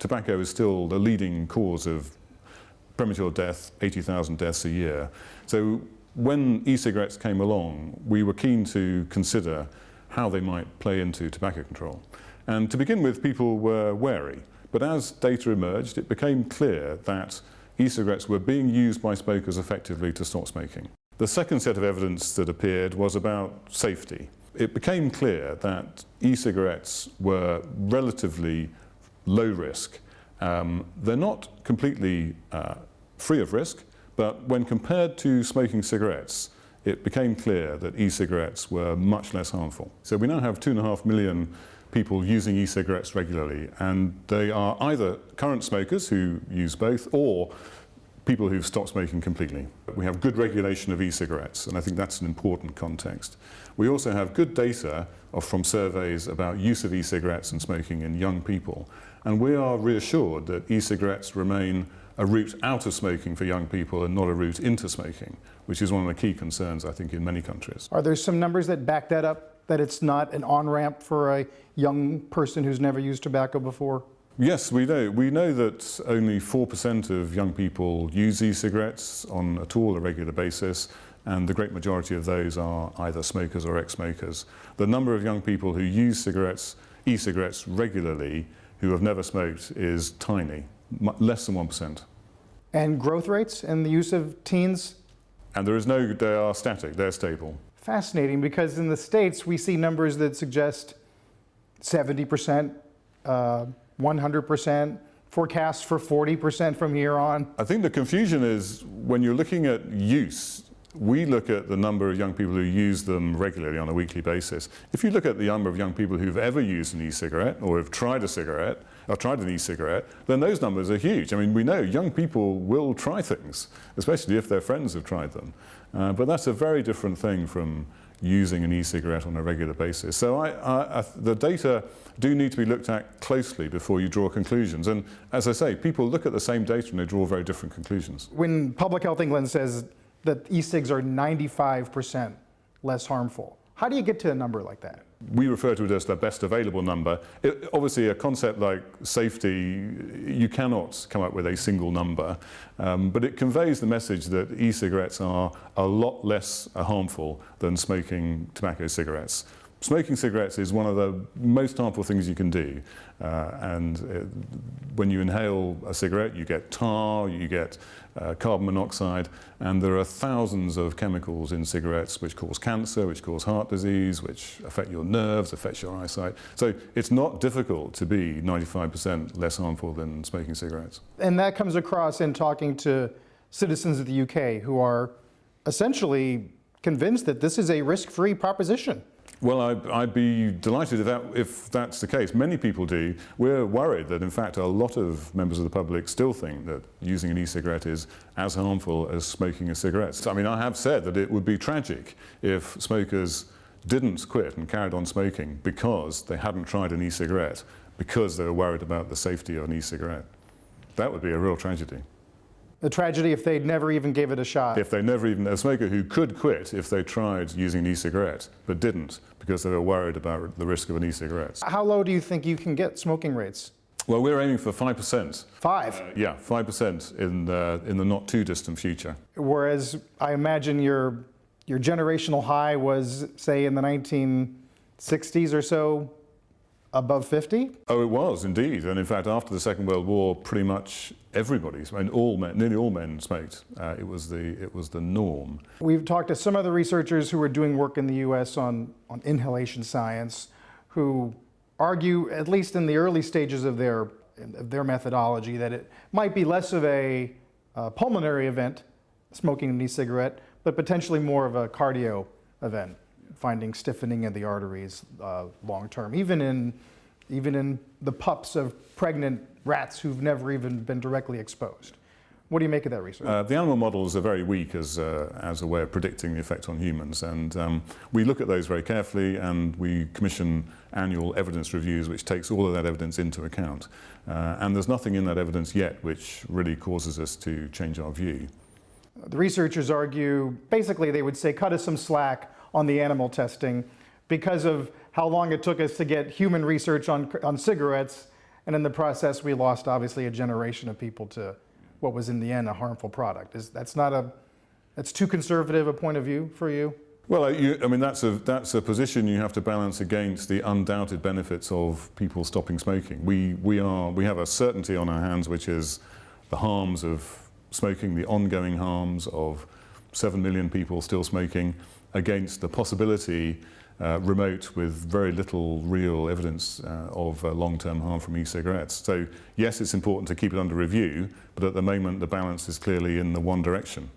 tobacco is still the leading cause of premature death, 80,000 deaths a year. So when e-cigarettes came along, we were keen to consider how they might play into tobacco control. And to begin with, people were wary. But as data emerged, it became clear that e-cigarettes were being used by smokers effectively to stop smoking. The second set of evidence that appeared was about safety. It became clear that e-cigarettes were relatively low risk. They're not completely free of risk, but when compared to smoking cigarettes, it became clear that e-cigarettes were much less harmful. So we now have 2.5 million people using e-cigarettes regularly, and they are either current smokers who use both or people who've stopped smoking completely. We have good regulation of e-cigarettes, and I think that's an important context. We also have good data from surveys about use of e-cigarettes and smoking in young people, and we are reassured that e-cigarettes remain a route out of smoking for young people and not a route into smoking, which is one of the key concerns, I think, in many countries. Are there some numbers that back that up, that it's not an on-ramp for a young person who's never used tobacco before? Yes, we know. We know that only 4% of young people use e-cigarettes at all a regular basis, and the great majority of those are either smokers or ex-smokers. The number of young people who use e-cigarettes regularly who have never smoked is tiny, less than 1%. And growth rates in the use of teens? And they are static, they're stable. Fascinating, because in the States we see numbers that suggest 70%, 100%, forecasts for 40% from here on. I think the confusion is when you're looking at use, we look at the number of young people who use them regularly on a weekly basis. If you look at the number of young people who've ever used an e-cigarette or have tried a cigarette or tried an e-cigarette, then those numbers are huge. I mean, we know young people will try things, especially if their friends have tried them. But that's a very different thing from using an e-cigarette on a regular basis. So the data do need to be looked at closely before you draw conclusions. And as I say, people look at the same data and they draw very different conclusions. When Public Health England says that e-cigs are 95% less harmful, how do you get to a number like that? We refer to it as the best available number. Obviously, a concept like safety, you cannot come up with a single number, but it conveys the message that e-cigarettes are a lot less harmful than smoking tobacco cigarettes. Smoking cigarettes is one of the most harmful things you can do. When you inhale a cigarette, you get tar, you get carbon monoxide, and there are thousands of chemicals in cigarettes which cause cancer, which cause heart disease, which affect your nerves, affect your eyesight. So it's not difficult to be 95% less harmful than smoking cigarettes. And that comes across in talking to citizens of the UK who are essentially convinced that this is a risk-free proposition. Well, I'd be delighted if that's the case. Many people do. We're worried that, in fact, a lot of members of the public still think that using an e-cigarette is as harmful as smoking a cigarette. So, I mean, I have said that it would be tragic if smokers didn't quit and carried on smoking because they hadn't tried an e-cigarette, because they were worried about the safety of an e-cigarette. That would be a real tragedy. A tragedy if they never even gave it a shot. If they never even, a smoker who could quit if they tried using an e-cigarette, but didn't because they were worried about the risk of an e-cigarette. How low do you think you can get smoking rates? Well, we're aiming for 5%. 5? Yeah, 5% in the not too distant future. Whereas I imagine your generational high was, say, in the 1960s or so, above 50? Oh, it was indeed. And in fact, after the Second World War, pretty much everybody, I mean, nearly all men smoked. It was the norm. We've talked to some other researchers who are doing work in the US on inhalation science, who argue, at least in the early stages of their methodology, that it might be less of a pulmonary event, smoking an e-cigarette, but potentially more of a cardio event, finding stiffening of the arteries long term, even in the pups of pregnant rats who've never even been directly exposed. What do you make of that research? The animal models are very weak as a way of predicting the effect on humans, and we look at those very carefully, and we commission annual evidence reviews which takes all of that evidence into account. And there's nothing in that evidence yet which really causes us to change our view. The researchers argue, basically they would say, cut us some slack on the animal testing because of how long it took us to get human research on cigarettes, And in the process, we lost obviously a generation of people to what was in the end a harmful product. That's too conservative a point of view for you? Well, I mean, that's a position you have to balance against the undoubted benefits of people stopping smoking. We have a certainty on our hands, which is the harms of smoking, the ongoing harms of 7 million people still smoking, against the possibility, remote with very little real evidence of long-term harm from e-cigarettes. So yes, it's important to keep it under review, but at the moment the balance is clearly in the one direction.